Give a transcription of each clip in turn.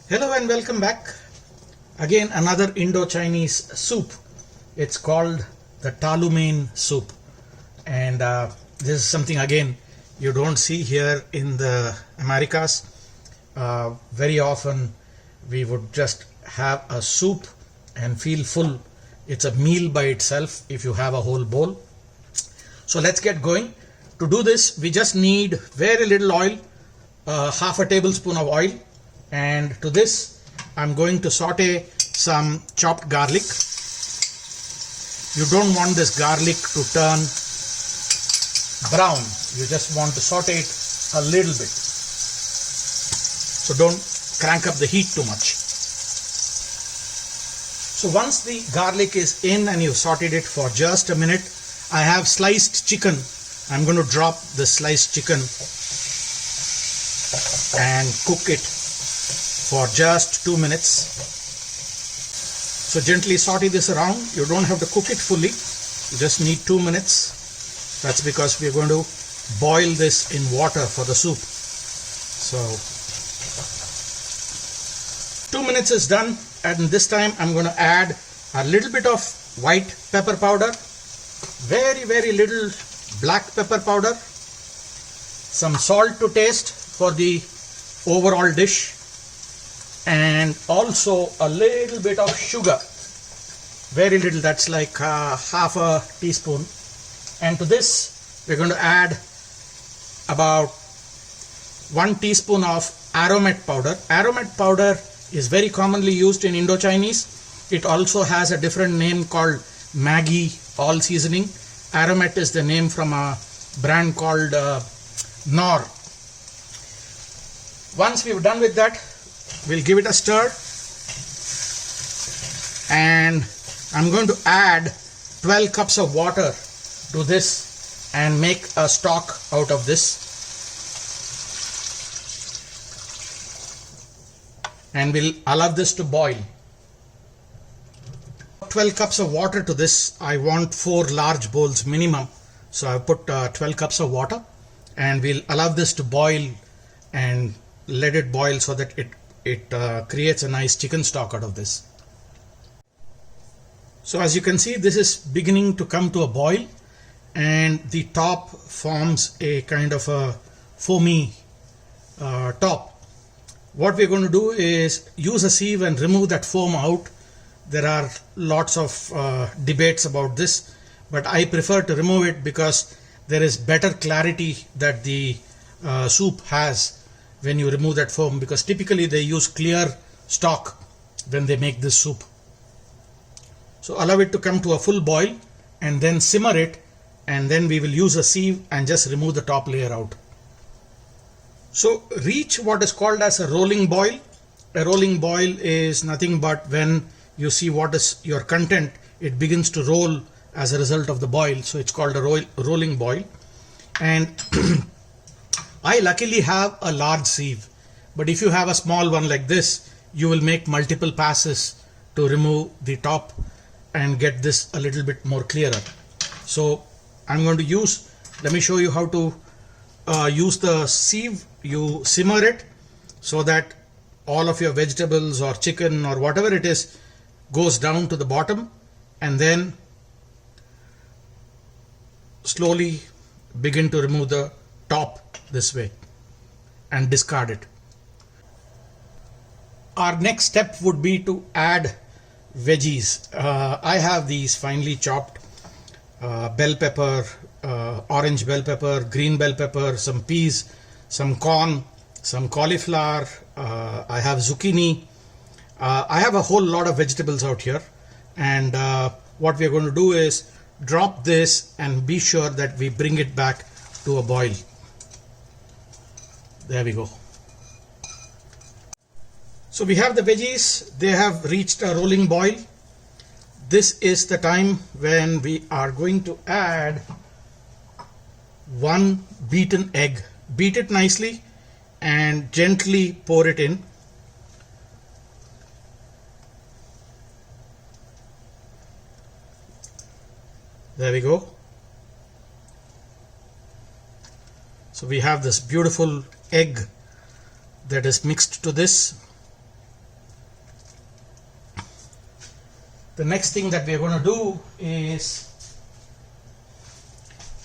Hello and welcome back. Again another Indo-Chinese soup. It's called the Talumein Soup, and this is something again you don't see here in the Americas. Very often we would just have a soup and feel full. It's a meal by itself if you have a whole bowl. So let's get going. To do this we just need very little oil, half a tablespoon of oil. And to this I'm going to saute some chopped garlic. You don't want this garlic to turn brown. You just want to saute it a little bit. So don't crank up the heat too much. So once the garlic is in and you've sauteed it for just a minute, I have sliced chicken. I'm going to drop the sliced chicken and cook it for just 2 minutes. So gently saute this around. You don't have to cook it fully. You just need 2 minutes. That's because we're going to boil this in water for the soup. So 2 minutes is done, and this time I'm going to add a little bit of white pepper powder, very little black pepper powder, some salt to taste for the overall dish, and also a little bit of sugar, very little, that's like half a teaspoon. And to this we're going to add about 1 teaspoon of aromat powder. Aromat powder is very commonly used in Indo-Chinese. It also has a different name called Maggi all seasoning. Aromat is the name from a brand called Knorr. Once we've done with that, we'll give it a stir, and I'm going to add 12 cups of water to this and make a stock out of this. And we'll allow this to boil. 12 cups of water to this. I want 4 large bowls minimum, so I put 12 cups of water, and we'll allow this to boil and let it boil so that it creates a nice chicken stock out of this. So as you can see, this is beginning to come to a boil, and the top forms a kind of a foamy top. What we're going to do is use a sieve and remove that foam out. There are lots of debates about this, but I prefer to remove it because there is better clarity that the soup has when you remove that foam, because typically they use clear stock when they make this soup. So allow it to come to a full boil and then simmer it, and then we will use a sieve and just remove the top layer out. So reach what is called as a rolling boil. A rolling boil is nothing but when you see what is your content, it begins to roll as a result of the boil. So it's called a rolling boil. And I luckily have a large sieve, but if you have a small one like this, you will make multiple passes to remove the top and get this a little bit more clearer. So I'm going to let me show you how to use the sieve. You simmer it so that all of your vegetables or chicken or whatever it is goes down to the bottom, and then slowly begin to remove the top this way and discard it. Our next step would be to add veggies. I have these finely chopped bell pepper, orange bell pepper, green bell pepper, some peas, some corn, some cauliflower, I have zucchini. I have a whole lot of vegetables out here, and what we are going to do is drop this and be sure that we bring it back to a boil. There we go. So we have the veggies. They have reached a rolling boil. This is the time when we are going to add 1 beaten egg. Beat it nicely and gently pour it in. There we go. So we have this beautiful egg that is mixed to this. The next thing that we are going to do is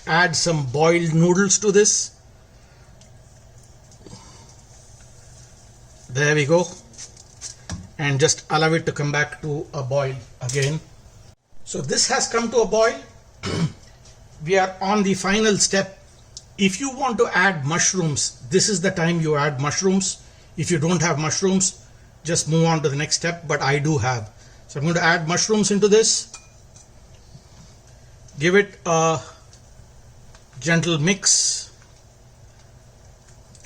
add some boiled noodles to this. There we go. And just allow it to come back to a boil again. So this has come to a boil. We are on the final step. If you want to add mushrooms, this is the time you add mushrooms. If you don't have mushrooms, just move on to the next step, but I do have. So I'm going to add mushrooms into this. Give it a gentle mix.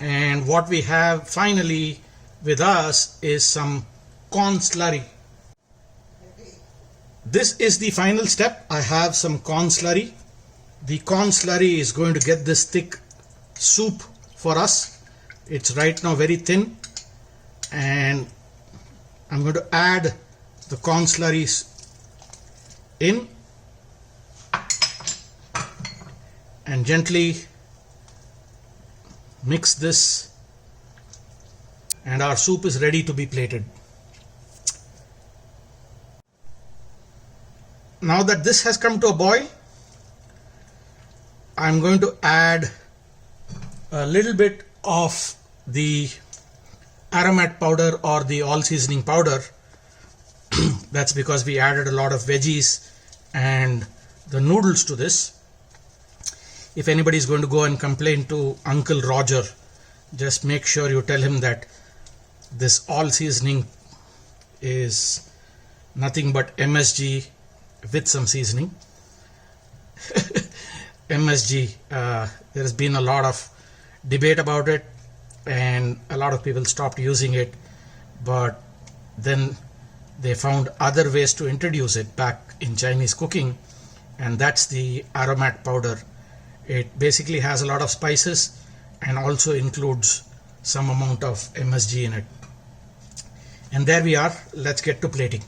And what we have finally with us is some corn slurry. This is the final step. I have some corn slurry. The corn slurry is going to get this thick soup for us. It's right now very thin, and I'm going to add the corn slurries in and gently mix this, and our soup is ready to be plated. Now that this has come to a boil, I'm going to add a little bit of the aromat powder or the all seasoning powder. That's because we added a lot of veggies and the noodles to this. If anybody is going to go and complain to Uncle Roger, just make sure you tell him that this all seasoning is nothing but MSG with some seasoning. MSG, there has been a lot of debate about it, and a lot of people stopped using it, but then they found other ways to introduce it back in Chinese cooking, and that's the aromat powder. It basically has a lot of spices and also includes some amount of MSG in it. And there we are. Let's get to plating.